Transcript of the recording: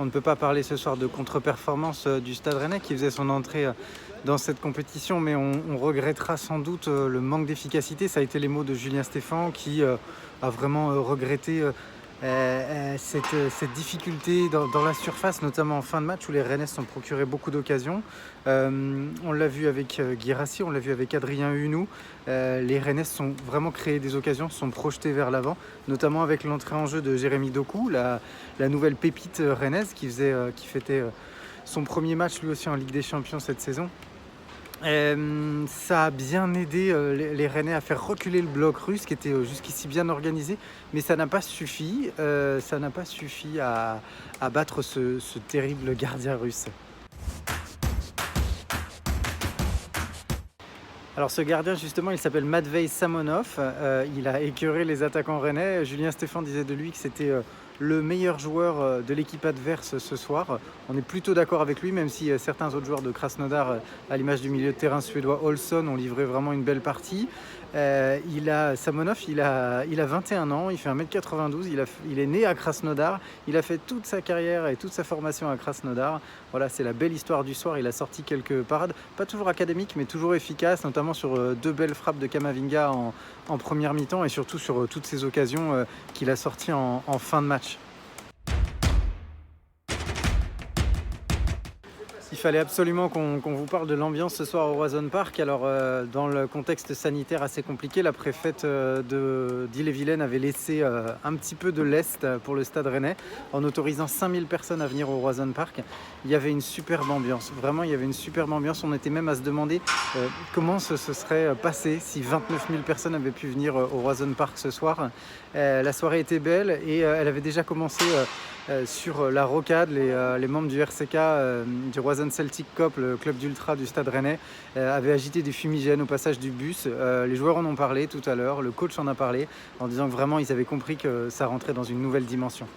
On ne peut pas parler ce soir de contre-performance du Stade Rennais qui faisait son entrée dans cette compétition, mais on regrettera sans doute le manque d'efficacité. Ça a été les mots de Julien Stéphan qui a vraiment regretté cette difficulté dans la surface, notamment en fin de match où les Rennais se sont procurés beaucoup d'occasions. On l'a vu avec Guirassy, on l'a vu avec Adrien Hunou. Les Rennais se sont vraiment créé des occasions, se sont projetés vers l'avant, notamment avec l'entrée en jeu de Jérémy Doku, la nouvelle pépite rennaise qui fêtait son premier match lui aussi en Ligue des Champions cette saison. Ça a bien aidé les Rennais à faire reculer le bloc russe qui était jusqu'ici bien organisé, mais ça n'a pas suffi, à battre ce terrible gardien russe. Alors ce gardien justement il s'appelle Matvei Samonov, il a écœuré les attaquants rennais. Julien Stéphan disait de lui que c'était le meilleur joueur de l'équipe adverse ce soir. On est plutôt d'accord avec lui, même si certains autres joueurs de Krasnodar, à l'image du milieu de terrain suédois Olsson, ont livré vraiment une belle partie. Samonov, il a 21 ans, il fait 1m92, il est né à Krasnodar, il a fait toute sa carrière et toute sa formation à Krasnodar. Voilà, c'est la belle histoire du soir, il a sorti quelques parades, pas toujours académiques, mais toujours efficaces, notamment sur deux belles frappes de Kamavinga en première mi-temps et surtout sur toutes ces occasions qu'il a sorties en fin de match. Il fallait absolument qu'on vous parle de l'ambiance ce soir au Roazhon Park. Alors, dans le contexte sanitaire assez compliqué, la préfète d'Ille-et-Vilaine avait laissé un petit peu de lest pour le Stade Rennais en autorisant 5000 personnes à venir au Roazhon Park. Il y avait une superbe ambiance. Vraiment, il y avait une superbe ambiance. On était même à se demander comment ce serait passé si 29 000 personnes avaient pu venir au Roazhon Park ce soir. La soirée était belle et elle avait déjà commencé sur la rocade. Les membres du RCK, du Roazhon Celtic Cup, le club d'ultra du Stade Rennais, avaient agité des fumigènes au passage du bus. Les joueurs en ont parlé tout à l'heure, le coach en a parlé, en disant que vraiment ils avaient compris que ça rentrait dans une nouvelle dimension.